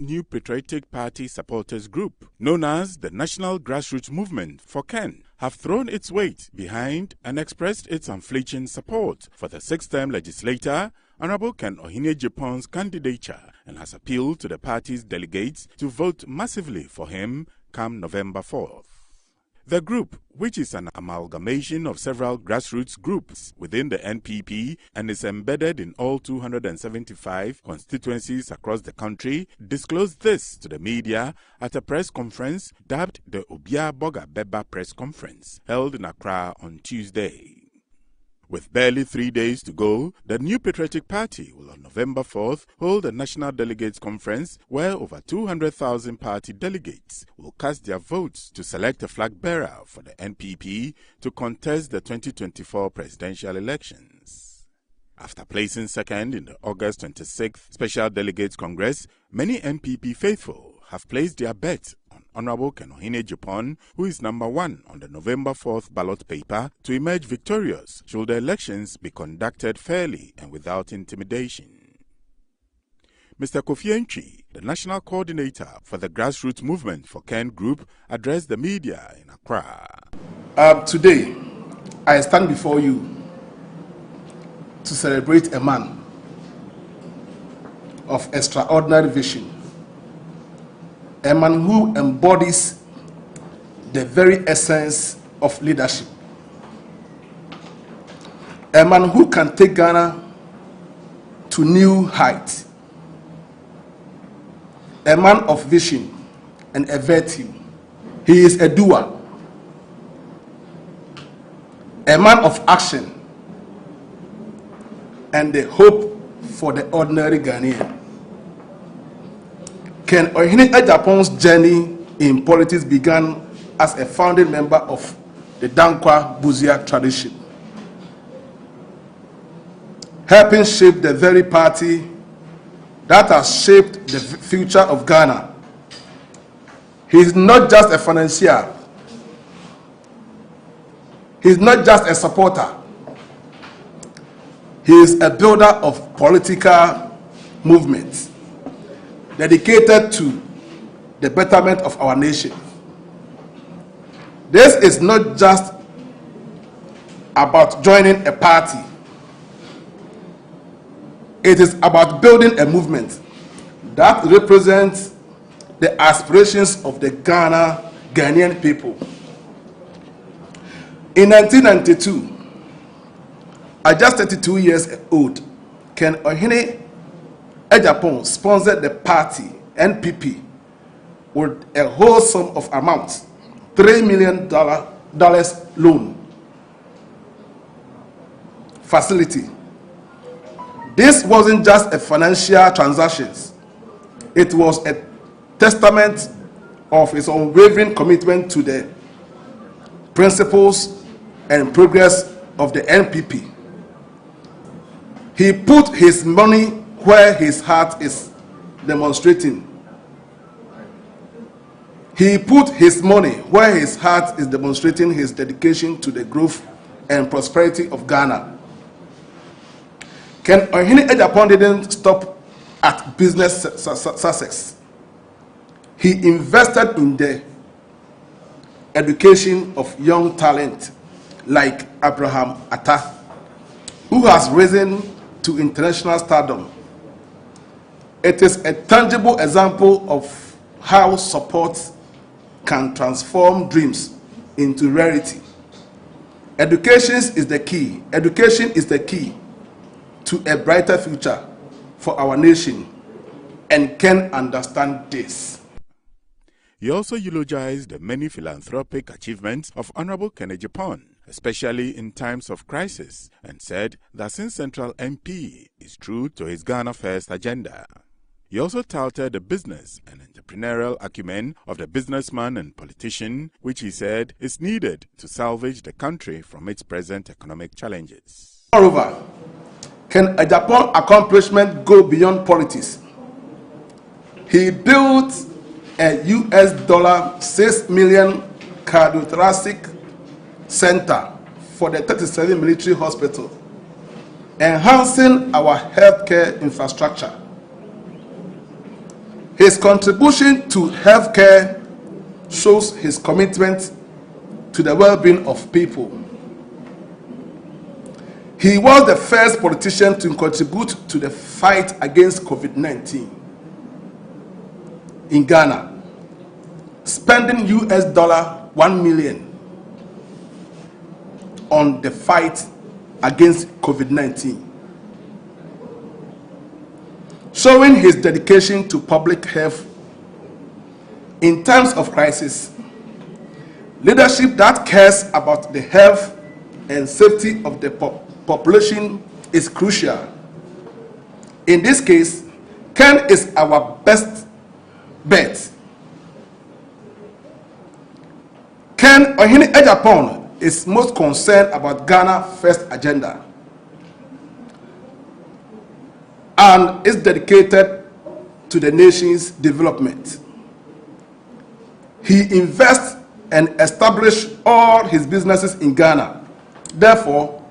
new patriotic party supporters group, known as the National Grassroots Movement for Ken, have thrown its weight behind and expressed its unflinching support for the sixth-term legislator, Honorable Ken Agyapong's candidature, and has appealed to the party's delegates to vote massively for him come November 4th. The group, which is an amalgamation of several grassroots groups within the NPP and is embedded in all 275 constituencies across the country, disclosed this to the media at a press conference dubbed the Obia Boga Beba Press Conference, held in Accra on Tuesday. With barely 3 days to go, the new Patriotic Party will on November 4th hold a National Delegates Conference where over 200,000 party delegates will cast their votes to select a flag bearer for the NPP to contest the 2024 presidential elections. After placing second in the August 26th Special Delegates Congress, many NPP faithful have placed their bet on Honorable Ken Agyapong, who is number 1 on the November 4th ballot paper, to emerge victorious should the elections be conducted fairly and without intimidation. Mr. Kencity, the national coordinator for the Grassroots Movement for Ken Group, addressed the media in Accra. Today, I stand before you to celebrate a man of extraordinary vision, a man who embodies the very essence of leadership, a man who can take Ghana to new heights, a man of vision and a virtue. He is a doer, a man of action, and the hope for the ordinary Ghanaian. Ken Agyapong's journey in politics began as a founding member of the Dankwa Buzia tradition, helping shape the very party that has shaped the future of Ghana. He is not just a financier, he is not just a supporter, he is a builder of political movements dedicated to the betterment of our nation. This is not just about joining a party. It is about building a movement that represents the aspirations of the Ghanaian people. In 1992, at just 32 years old, Ken Agyapong sponsored the party, NPP, with a whole sum of amount, $3 million loan facility. This wasn't just a financial transaction. It was a testament of his unwavering commitment to the principles and progress of the NPP. He put his money where his heart is demonstrating. He put his money where his heart is demonstrating his dedication to the growth and prosperity of Ghana. Ken Agyapong didn't stop at business success. He invested in the education of young talent like Abraham Atta, who has risen to international stardom. It is a tangible example of how support can transform dreams into reality. Education is the key. Education is the key to a brighter future for our nation, and Ken understand this. He also eulogized the many philanthropic achievements of Honorable Ken Agyapong, especially in times of crisis, and said that since Central MP is true to his Ghana First agenda. He also touted the business and entrepreneurial acumen of the businessman and politician, which he said is needed to salvage the country from its present economic challenges. Moreover, Ken Agyapong's accomplishments go beyond politics. He built a $6 million cardiothoracic center for the 37 military hospital, enhancing our healthcare infrastructure. His contribution to healthcare shows his commitment to the well-being of people. He was the first politician to contribute to the fight against COVID-19 in Ghana, spending $1 million on the fight against COVID-19, showing his dedication to public health in times of crisis. Leadership that cares about the health and safety of the population is crucial. In this case, Ken is our best bet. Ken Agyapong is most concerned about Ghana First agenda and is dedicated to the nation's development. He invests and establishes all his businesses in Ghana. Therefore,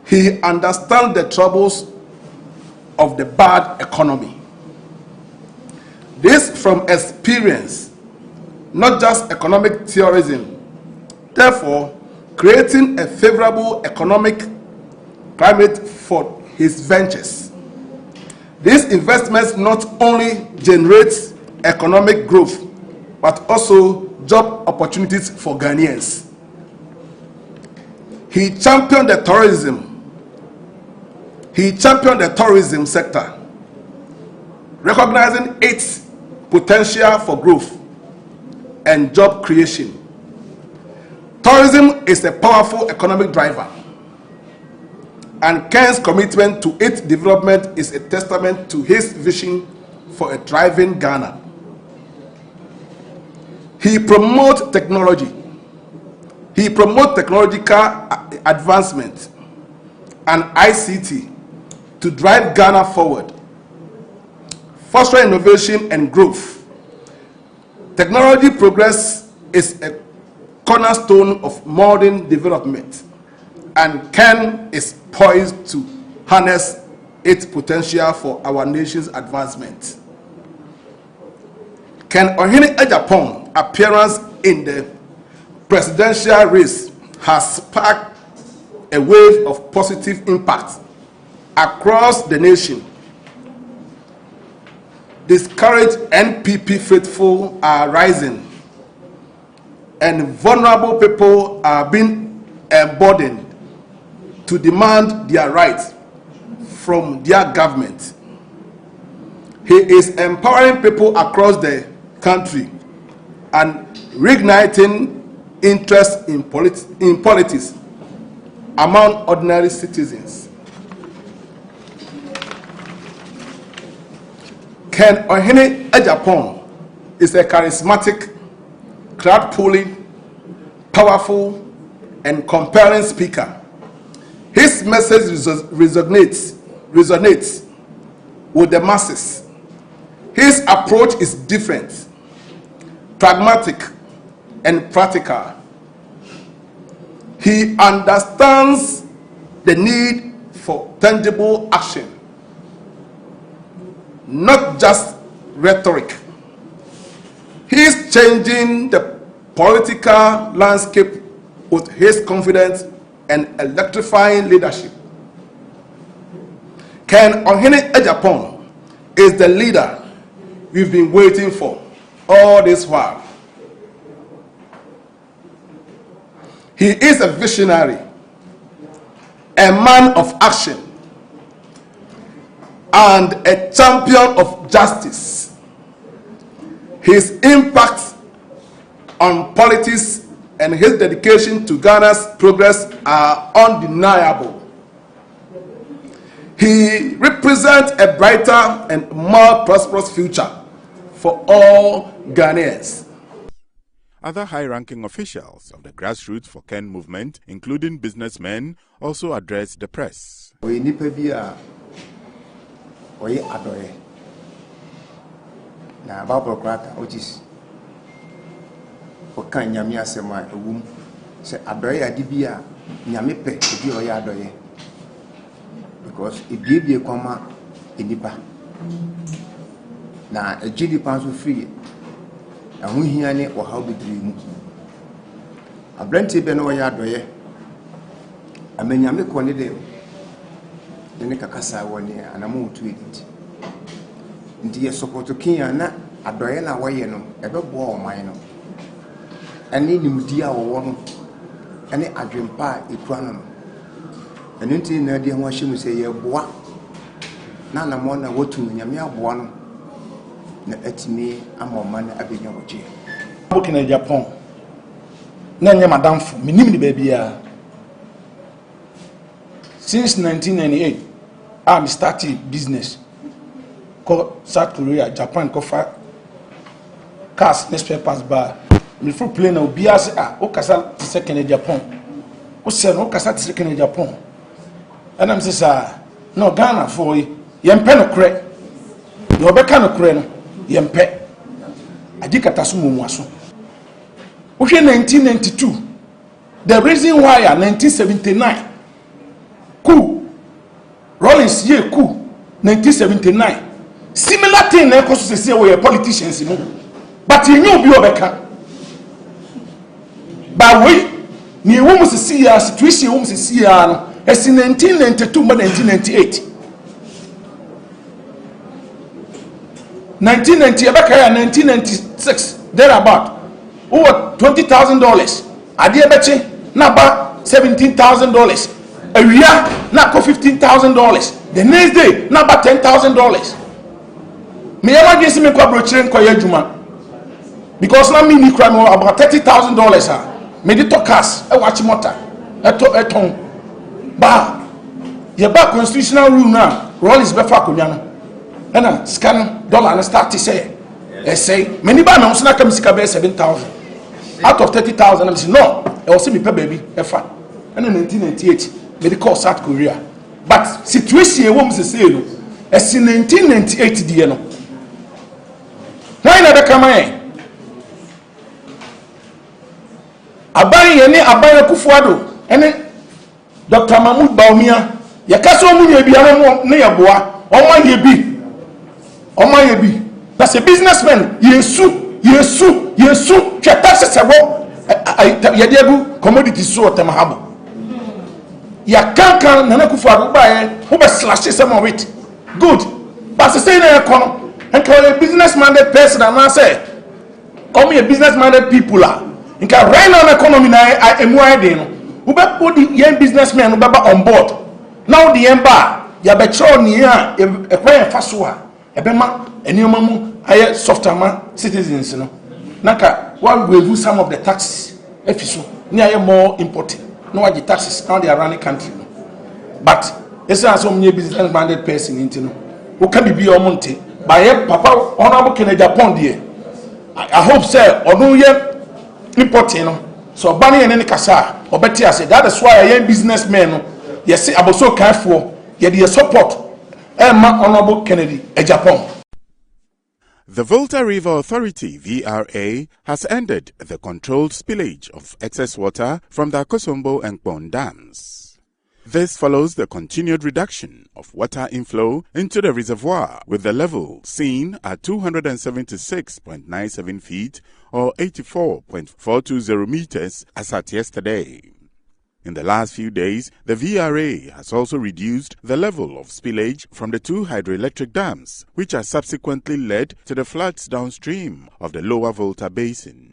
he understands the troubles of the bad economy. This from experience, not just economic theorism. Therefore, creating a favorable economic climate for his ventures. These investments not only generate economic growth, but also job opportunities for Ghanaians. He championed the tourism sector, recognizing its potential for growth and job creation. Tourism is a powerful economic driver, and Ken's commitment to its development is a testament to his vision for a thriving Ghana. He promotes technology. He promotes technological advancement and ICT to drive Ghana forward, foster innovation and growth. Technology progress is a cornerstone of modern development, and Ken is poised to harness its potential for our nation's advancement. Ken Agyapong's appearance in the presidential race has sparked a wave of positive impact across the nation. Discouraged NPP faithful are rising, and vulnerable people are being emboldened to demand their rights from their government. He is empowering people across the country and reigniting interest in politics among ordinary citizens. Ken Agyapong is a charismatic, crowd-pulling, powerful, and compelling speaker. His message resonates with the masses. His approach is different, pragmatic, and practical. He understands the need for tangible action, not just rhetoric. He is changing the political landscape with his confidence and electrifying leadership. Ken Agyapong is the leader we've been waiting for all this while. He is a visionary, a man of action, and a champion of justice. His impact on politics and his dedication to Ghana's progress are undeniable. He represents a brighter and more prosperous future for all Ghanaians. Other high-ranking officials of the grassroots for Ken movement, including businessmen, also addressed the press. Because it gave you a comma in the back. na agidi panso free ahu hia ne wo haw bediri mu abrante be no ya doye amenyame ko ne de ne kakasa woni anamu tu edit ndi ye support kinya na adoye na waye no ebebo o man no ene nimdi a wo no ene adwempa ekura no ene nti na de ho ahye mu se ye boa na na mo na wotu nyame aboa no na atimi amoma na abenya woje Ken Agyapong na nya madamfo minim ni babia since 1998 I started business called South Korea Japan kofa cars newspapers bar me for plane na obia se o kasa te Ken Agyapong o se no kasa te Ken Agyapong ana me se sa no Ghana for yempe no kre yo beka no kre no yempe agikata so mumuaso o hwe 1992 the reason why 1979 coup Rollins ye coup 1979 similar thing na ko so say we politicians mu but you know bi obeka ba we ni wo mu sisi ya situation wo mu sisi ya no esi 1992 ma 1998 1990 ebeka ya 1996 thereabout over $20,000 ade ebeche na ba $17,000 awia na ko $15,000 the next day na ba $10,000 me yama gesi me kwa brochire nko ya juma because na me ni kra me about $30,000 ha me di to cars e wachi motor eton ba ye ba constitutional rule na Rollins be fa konwa no na scan dollar na start say say many ba na so na kam sika be 7,000 out of 30,000 I say no e was me pay baby e fa na 1998 me di call South Korea but situation e wo me say no e 1998 die no why na be come here aban ye ni aban akufo-addo ene Dr. Mahmoud Baumia ya kaso mu ye bia no ne ye boa Oma ye bi that's a businessman yesu che taxes ebo ye de gu commodities so temahabo ya kankan na akufo-addo ba ye wo be slash some of it good but say na ekono and call a business minded person and I say come a business minded people are in ka right now economy na emu ade no wo be put the young businessmen no be on board now the emba ya be chọ ni a ekwan fa so a ebema enioma mu aye software ma citizens no naka wa review some of the taxes efiso ni aye more important no wa the taxes now they are running country no but ese aso mnye business minded person into no wo ka bibi o monte ba ye papa honorable Ken Agyapong die I hope say odun ye important no so ba ne ne kasa obeti ase that is why aye businessmen no yes aboso kanfo ye dey support honorable Kennedy Agyapong. The Volta River Authority, VRA, has ended the controlled spillage of excess water from the Akosombo and Kpong dams. This follows the continued reduction of water inflow into the reservoir, with the level seen at 276.97 feet or 84.420 meters as at yesterday. In the last few days, the VRA has also reduced the level of spillage from the two hydroelectric dams, which has subsequently led to the floods downstream of the lower Volta basin.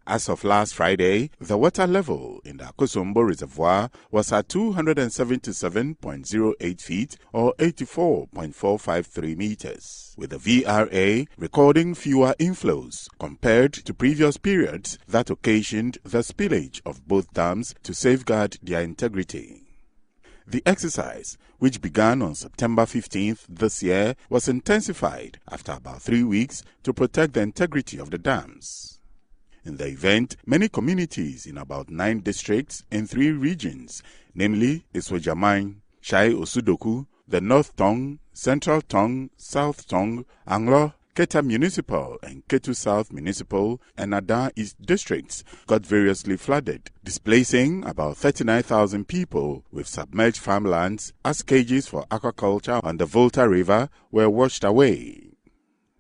As of last Friday, the water level in the Akosombo reservoir was at 277.08 feet or 84.453 meters, with the VRA recording fewer inflows compared to previous periods that occasioned the spillage of both dams to safeguard their integrity. The exercise, which began on September 15th this year, was intensified after about 3 weeks to protect the integrity of the dams. In the event, many communities in about 9 districts in 3 regions, namely Iswajamang, Shai Osudoku, the North Tong, Central Tong, South Tong, Anglo, Keta Municipal and Ketu South Municipal and Ada East districts got variously flooded, displacing about 39,000 people with submerged farmlands as cages for aquaculture on the Volta River were washed away.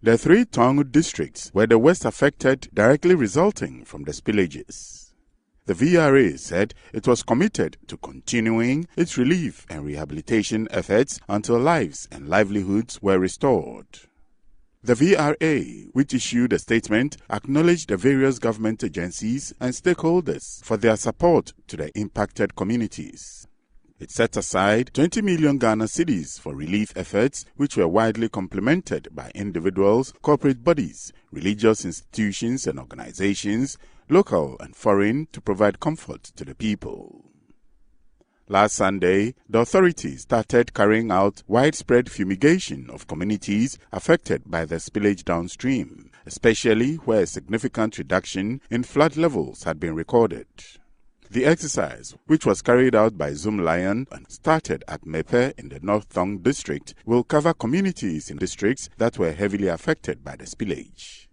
The three Tongu districts were the worst affected, directly resulting from the spillages. The VRA said it was committed to continuing its relief and rehabilitation efforts until lives and livelihoods were restored. The VRA, which issued a statement, acknowledged the various government agencies and stakeholders for their support to the impacted communities. It set aside 20 million Ghana cedis for relief efforts, which were widely complemented by individuals, corporate bodies, religious institutions and organizations, local and foreign, to provide comfort to the people. Last Sunday, the authorities started carrying out widespread fumigation of communities affected by the spillage downstream, especially where a significant reduction in flood levels had been recorded. The exercise, which was carried out by Zoom Lion and started at Mepe in the North Thong district, will cover communities in districts that were heavily affected by the spillage.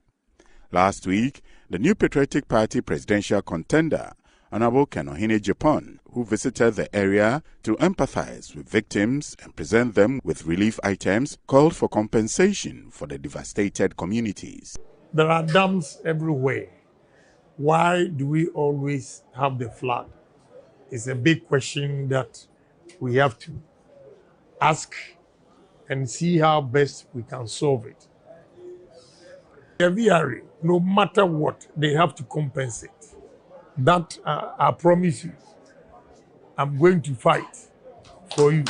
Last week, the New Patriotic Party presidential contender, Honorable Ken Agyapong, who visited the area to empathize with victims and present them with relief items, called for compensation for the devastated communities. There are dams everywhere. Why do we always have the flood? It's a big question that we have to ask and see how best we can solve it. The VRA, no matter what, they have to compensate. That I promise you, I'm going to fight for you.